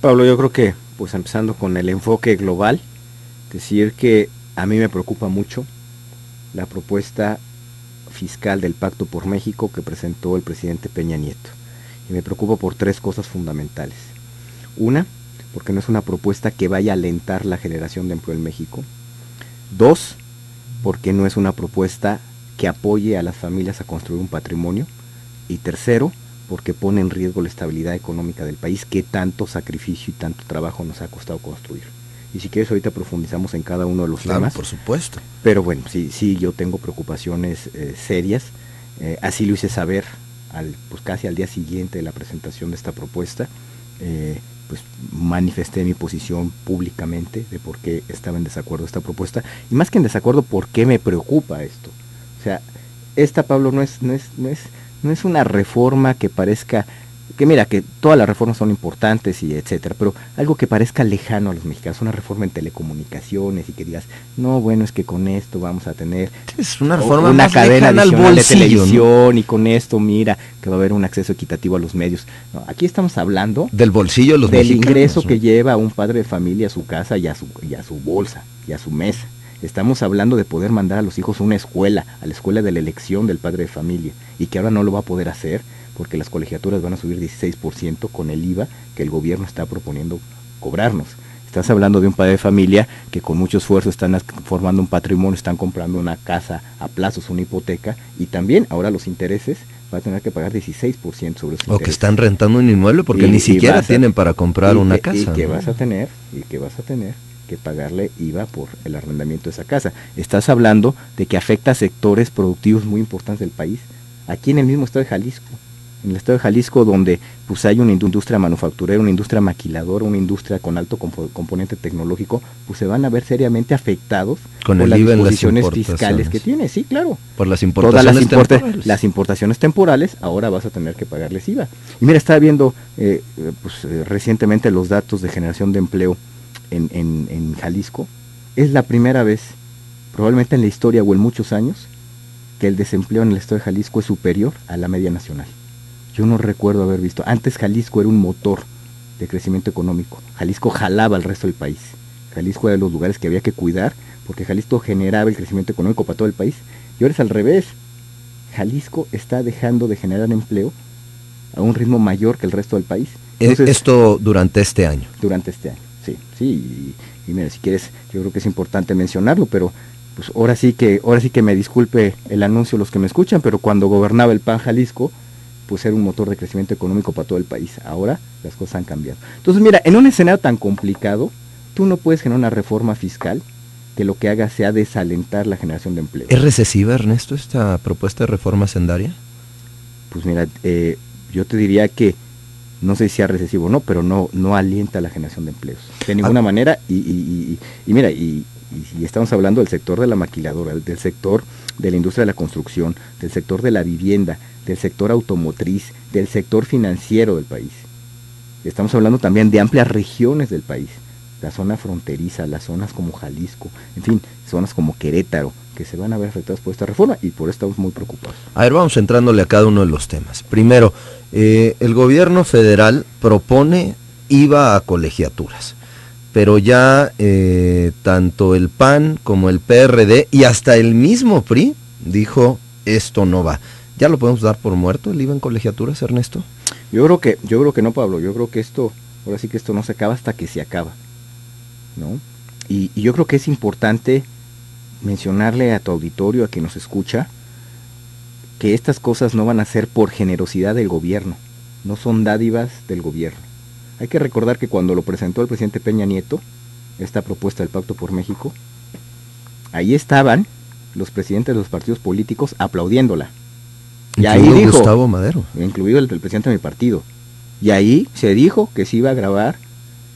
Pablo, yo creo que, pues empezando con el enfoque global, decir que a mí me preocupa mucho la propuesta fiscal del Pacto por México que presentó el presidente Peña Nieto. Y me preocupa por tres cosas fundamentales. Una, porque no es una propuesta que vaya a alentar la generación de empleo en México. Dos, porque no es una propuesta que apoye a las familias a construir un patrimonio. Y tercero, porque pone en riesgo la estabilidad económica del país que tanto sacrificio y tanto trabajo nos ha costado construir. Y si quieres ahorita profundizamos en cada uno de los temas. Por supuesto. Pero bueno, sí, yo tengo preocupaciones serias. Así lo hice saber pues casi al día siguiente de la presentación de esta propuesta. Pues manifesté mi posición públicamente de por qué estaba en desacuerdo esta propuesta. Y más que en desacuerdo, por qué me preocupa esto. O sea, esta, Pablo, no es una reforma que parezca, que mira, que todas las reformas son importantes y etcétera, pero algo que parezca lejano a los mexicanos, una reforma en telecomunicaciones y que digas, no, bueno, es que con esto vamos a tener es una reforma una más cadena lejana al adicional bolsillo, de televisión, ¿no? Y con esto, mira, que va a haber un acceso equitativo a los medios. No, aquí estamos hablando del bolsillo de los del mexicanos, ingreso, ¿no? Que lleva un padre de familia a su casa y a su bolsa y a su mesa. Estamos hablando de poder mandar a los hijos a una escuela, a la escuela de la elección del padre de familia, y que ahora no lo va a poder hacer porque las colegiaturas van a subir 16% con el IVA que el gobierno está proponiendo cobrarnos. Estás hablando de un padre de familia que con mucho esfuerzo están formando un patrimonio, están comprando una casa a plazos, una hipoteca, y también ahora los intereses va a tener que pagar 16% sobre esos intereses. O que están rentando un inmueble porque ni siquiera tienen para comprar una casa. Y que ¿no? vas a tener que pagarle IVA por el arrendamiento de esa casa. Estás hablando de que afecta a sectores productivos muy importantes del país. Aquí en el mismo estado de Jalisco, en el estado de Jalisco, donde pues hay una industria manufacturera, una industria maquiladora, una industria con alto componente tecnológico, pues se van a ver seriamente afectados con por el las IVA disposiciones en las fiscales que tiene, sí, claro. Por las importaciones temporales. Las importaciones temporales, ahora vas a tener que pagarles IVA. Y mira, estaba viendo recientemente los datos de generación de empleo en Jalisco. Es la primera vez, probablemente en la historia o en muchos años, que el desempleo en el estado de Jalisco es superior a la media nacional. Yo no recuerdo haber visto. Antes Jalisco era un motor de crecimiento económico. Jalisco jalaba al resto del país. Jalisco era de los lugares que había que cuidar porque Jalisco generaba el crecimiento económico para todo el país. Y ahora es al revés. Jalisco está dejando de generar empleo a un ritmo mayor que el resto del país. Entonces, esto durante este año. Durante este año, sí. Y mira, si quieres, yo creo que es importante mencionarlo, pero pues ahora sí que me disculpe el anuncio los que me escuchan, pero cuando gobernaba el PAN Jalisco, pues era un motor de crecimiento económico para todo el país. Ahora las cosas han cambiado. Entonces, mira, en un escenario tan complicado, tú no puedes generar una reforma fiscal que lo que haga sea desalentar la generación de empleo. ¿Es recesiva, Ernesto, esta propuesta de reforma hacendaria? Pues mira, yo te diría que no sé si sea recesivo o no, pero no alienta la generación de empleos de ninguna manera. Y mira, y estamos hablando del sector de la maquiladora, del sector de la industria de la construcción, del sector de la vivienda, del sector automotriz, del sector financiero del país. Estamos hablando también de amplias regiones del país, la zona fronteriza, las zonas como Jalisco, en fin, zonas como Querétaro, que se van a ver afectadas por esta reforma, y por eso estamos muy preocupados. A ver, vamos entrándole a cada uno de los temas. Primero, el gobierno federal propone IVA a colegiaturas, pero ya tanto el PAN como el PRD y hasta el mismo PRI dijo, esto no va. ¿Ya lo podemos dar por muerto el IVA en colegiaturas, Ernesto? Yo creo que no, Pablo. Yo creo que ahora sí que esto no se acaba hasta que se acaba, ¿no? Y yo creo que es importante mencionarle a tu auditorio, a quien nos escucha, que estas cosas no van a ser por generosidad del gobierno, no son dádivas del gobierno. Hay que recordar que cuando lo presentó el presidente Peña Nieto, esta propuesta del Pacto por México, ahí estaban los presidentes de los partidos políticos aplaudiéndola. Y ahí dijo, Gustavo Madero, incluido el presidente de mi partido, y ahí se dijo que se iba a grabar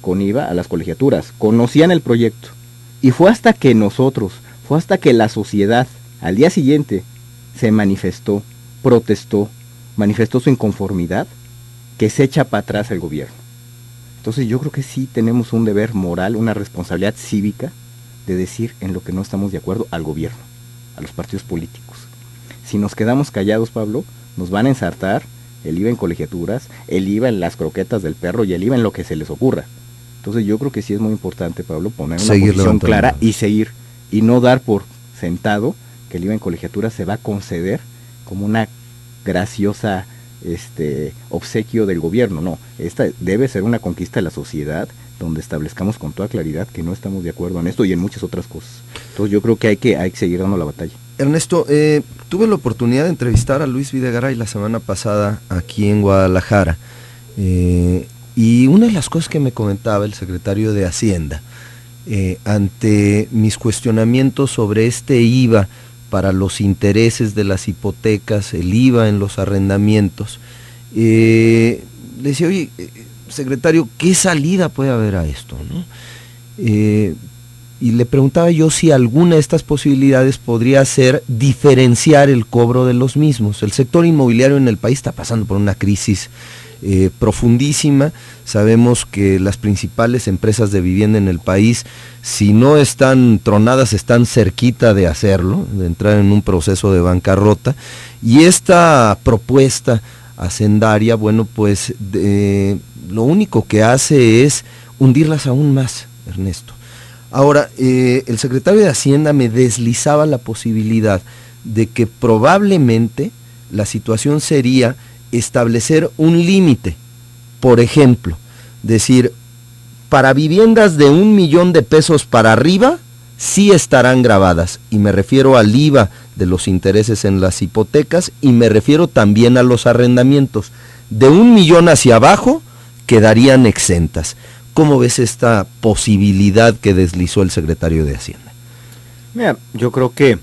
con IVA a las colegiaturas, conocían el proyecto, y fue hasta que la sociedad al día siguiente se manifestó, protestó, manifestó su inconformidad, que se echa para atrás el gobierno. Entonces yo creo que sí tenemos un deber moral, una responsabilidad cívica de decir en lo que no estamos de acuerdo al gobierno, a los partidos políticos. Si nos quedamos callados, Pablo, nos van a ensartar el IVA en colegiaturas, el IVA en las croquetas del perro y el IVA en lo que se les ocurra. Entonces yo creo que sí es muy importante, Pablo, poner una posición clara y seguir, y no dar por sentado que el IVA en colegiaturas se va a conceder como una graciosa obsequio del gobierno. No, esta debe ser una conquista de la sociedad, donde establezcamos con toda claridad que no estamos de acuerdo en esto y en muchas otras cosas. Entonces yo creo que hay que seguir dando la batalla. Ernesto, tuve la oportunidad de entrevistar a Luis Videgaray la semana pasada aquí en Guadalajara, y una de las cosas que me comentaba el secretario de Hacienda, ante mis cuestionamientos sobre este IVA para los intereses de las hipotecas, el IVA en los arrendamientos, le decía, oye, secretario, ¿qué salida puede haber a esto, ¿no? Y le preguntaba yo si alguna de estas posibilidades podría ser diferenciar el cobro de los mismos. El sector inmobiliario en el país está pasando por una crisis profundísima. Sabemos que las principales empresas de vivienda en el país, si no están tronadas, están cerquita de hacerlo, de entrar en un proceso de bancarrota. Y esta propuesta hacendaria, bueno, pues lo único que hace es hundirlas aún más, Ernesto. Ahora, el secretario de Hacienda me deslizaba la posibilidad de que probablemente la situación sería establecer un límite. Por ejemplo, decir, para viviendas de $1,000,000 para arriba, sí estarán grabadas, y me refiero al IVA de los intereses en las hipotecas, y me refiero también a los arrendamientos. De 1,000,000 hacia abajo, quedarían exentas. ¿Cómo ves esta posibilidad que deslizó el secretario de Hacienda? Mira, yo creo que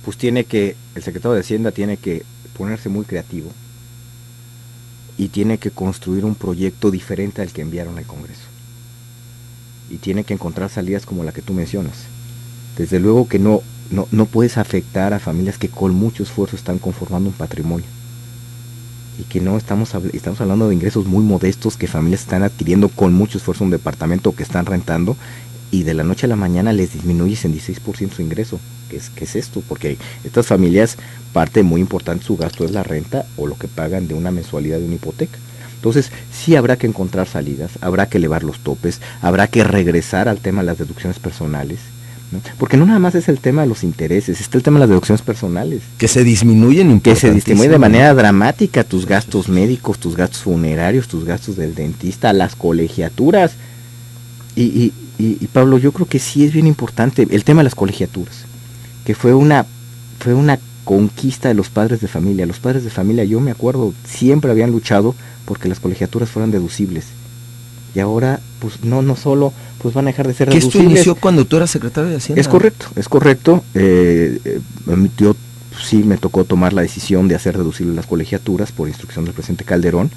pues el secretario de Hacienda tiene que ponerse muy creativo y tiene que construir un proyecto diferente al que enviaron al Congreso. Y tiene que encontrar salidas como la que tú mencionas. Desde luego que no puedes afectar a familias que con mucho esfuerzo están conformando un patrimonio. Y que no estamos hablando de ingresos muy modestos que familias están adquiriendo con mucho esfuerzo un departamento que están rentando, y de la noche a la mañana les disminuyes en 16% su ingreso. ¿Qué es esto? Porque estas familias, parte muy importante de su gasto es la renta o lo que pagan de una mensualidad de una hipoteca. Entonces sí habrá que encontrar salidas, habrá que elevar los topes, habrá que regresar al tema de las deducciones personales, ¿no? Porque no nada más es el tema de los intereses, está el tema de las deducciones personales. Que se disminuyen, que se disminuyen de manera dramática tus gastos médicos, tus gastos funerarios, tus gastos del dentista, las colegiaturas. Y Pablo, yo creo que sí es bien importante el tema de las colegiaturas, que fue una conquista de los padres de familia. Los padres de familia, yo me acuerdo, siempre habían luchado porque las colegiaturas fueran deducibles. Y ahora, pues no solo pues van a dejar de ser deducibles. ¿Esto inició cuando tú eras secretario de Hacienda? Es correcto. Mi tío sí me tocó tomar la decisión de hacer deducibles las colegiaturas por instrucción del presidente Calderón,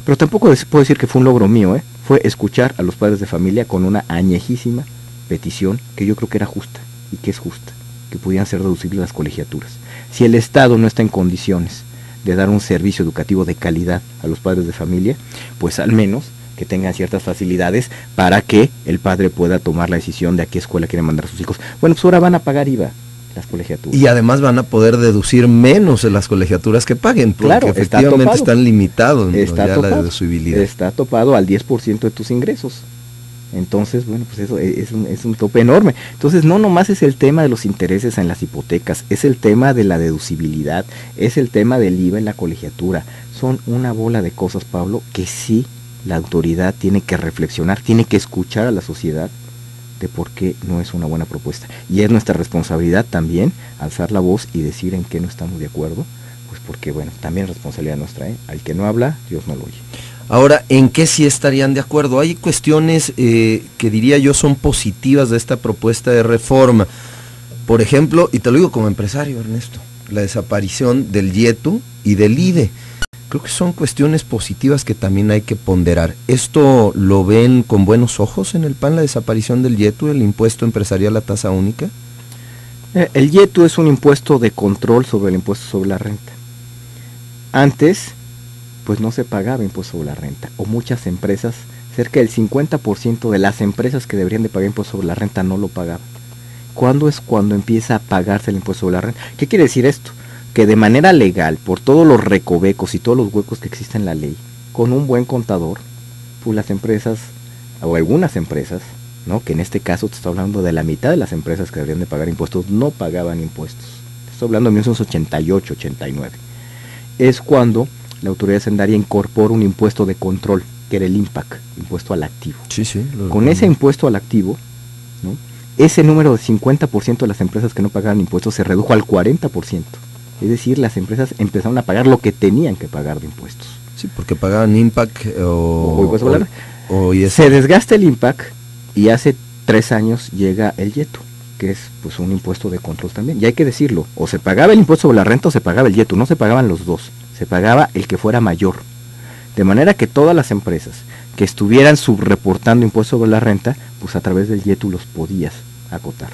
pero tampoco puedo decir que fue un logro mío, fue escuchar a los padres de familia con una añejísima petición que yo creo que era justa y que es justa, que pudieran ser deducibles las colegiaturas. Si el Estado no está en condiciones de dar un servicio educativo de calidad a los padres de familia, pues al menos que tengan ciertas facilidades para que el padre pueda tomar la decisión de a qué escuela quiere mandar a sus hijos. Bueno, pues ahora van a pagar IVA las colegiaturas. Y además van a poder deducir menos en las colegiaturas que paguen, porque claro, efectivamente están limitados la deducibilidad. Está topado al 10% de tus ingresos. Entonces, bueno, pues eso es un tope enorme. Entonces, no nomás es el tema de los intereses en las hipotecas, es el tema de la deducibilidad, es el tema del IVA en la colegiatura. Son una bola de cosas, Pablo, que sí la autoridad tiene que reflexionar, tiene que escuchar a la sociedad de por qué no es una buena propuesta. Y es nuestra responsabilidad también alzar la voz y decir en qué no estamos de acuerdo, pues porque, bueno, también es responsabilidad nuestra, Al que no habla, Dios no lo oye. Ahora, ¿en qué sí estarían de acuerdo? Hay cuestiones que diría yo son positivas de esta propuesta de reforma. Por ejemplo, y te lo digo como empresario, Ernesto, la desaparición del IETU y del IDE. Creo que son cuestiones positivas que también hay que ponderar. ¿Esto lo ven con buenos ojos en el PAN, la desaparición del IETU, el impuesto empresarial a tasa única? El IETU es un impuesto de control sobre el impuesto sobre la renta. Antes, pues no se pagaba impuesto sobre la renta, o muchas empresas, cerca del 50% de las empresas que deberían de pagar impuesto sobre la renta no lo pagaban. ¿Cuándo es cuando empieza a pagarse el impuesto sobre la renta? ¿Qué quiere decir esto? que de manera legal, por todos los recovecos y todos los huecos que existen en la ley, con un buen contador, pues las empresas, o algunas empresas, ¿no? Que en este caso te estoy hablando de la mitad de las empresas que deberían de pagar impuestos, no pagaban impuestos. Te estoy hablando de 1988, 89. Es cuando la autoridad hacendaria incorpora un impuesto de control, que era el IMPAC, impuesto al activo. Sí, sí. Con ese impuesto al activo, ¿no? Ese número de 50% de las empresas que no pagaban impuestos se redujo al 40%. Es decir, las empresas empezaron a pagar lo que tenían que pagar de impuestos. Sí, porque pagaban IMPAC o se desgasta el IMPAC y hace 3 años llega el YETU, que es pues un impuesto de control también. Y hay que decirlo, o se pagaba el impuesto sobre la renta o se pagaba el YETU, no se pagaban los dos, se pagaba el que fuera mayor. De manera que todas las empresas que estuvieran subreportando impuestos sobre la renta, pues a través del YETU los podías acotar.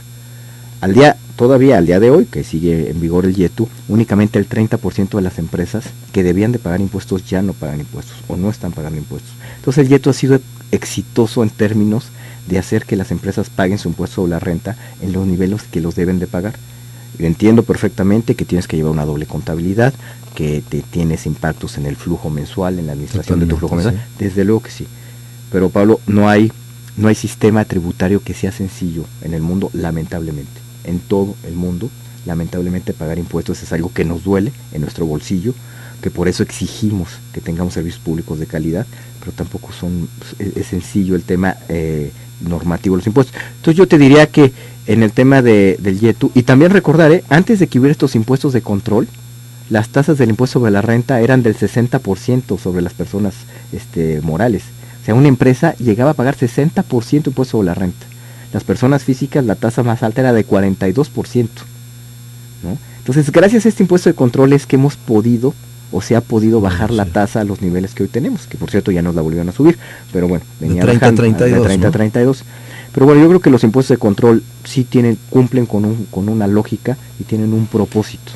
Todavía al día de hoy, que sigue en vigor el YETU, únicamente el 30% de las empresas que debían de pagar impuestos ya no pagan impuestos o no están pagando impuestos. Entonces el YETU ha sido exitoso en términos de hacer que las empresas paguen su impuesto sobre la renta en los niveles que los deben de pagar. Yo entiendo perfectamente que tienes que llevar una doble contabilidad, que te tienes impactos en el flujo mensual, en la administración de tu flujo mensual, sí. Desde luego que sí. Pero Pablo, no hay sistema tributario que sea sencillo en el mundo, lamentablemente. En todo el mundo, lamentablemente pagar impuestos es algo que nos duele en nuestro bolsillo, que por eso exigimos que tengamos servicios públicos de calidad, pero tampoco es sencillo el tema normativo de los impuestos. Entonces yo te diría que en el tema del YETU, y también recordar, antes de que hubiera estos impuestos de control, las tasas del impuesto sobre la renta eran del 60% sobre las personas morales. O sea, una empresa llegaba a pagar 60% impuesto sobre la renta. Las personas físicas, la tasa más alta era de 42%, ¿no? Entonces, gracias a este impuesto de control es que hemos podido, o se ha podido bajar la tasa a los niveles que hoy tenemos, que por cierto ya nos la volvieron a subir, pero bueno, venía de 30 a 32. Pero bueno, yo creo que los impuestos de control sí cumplen con una lógica y tienen un propósito.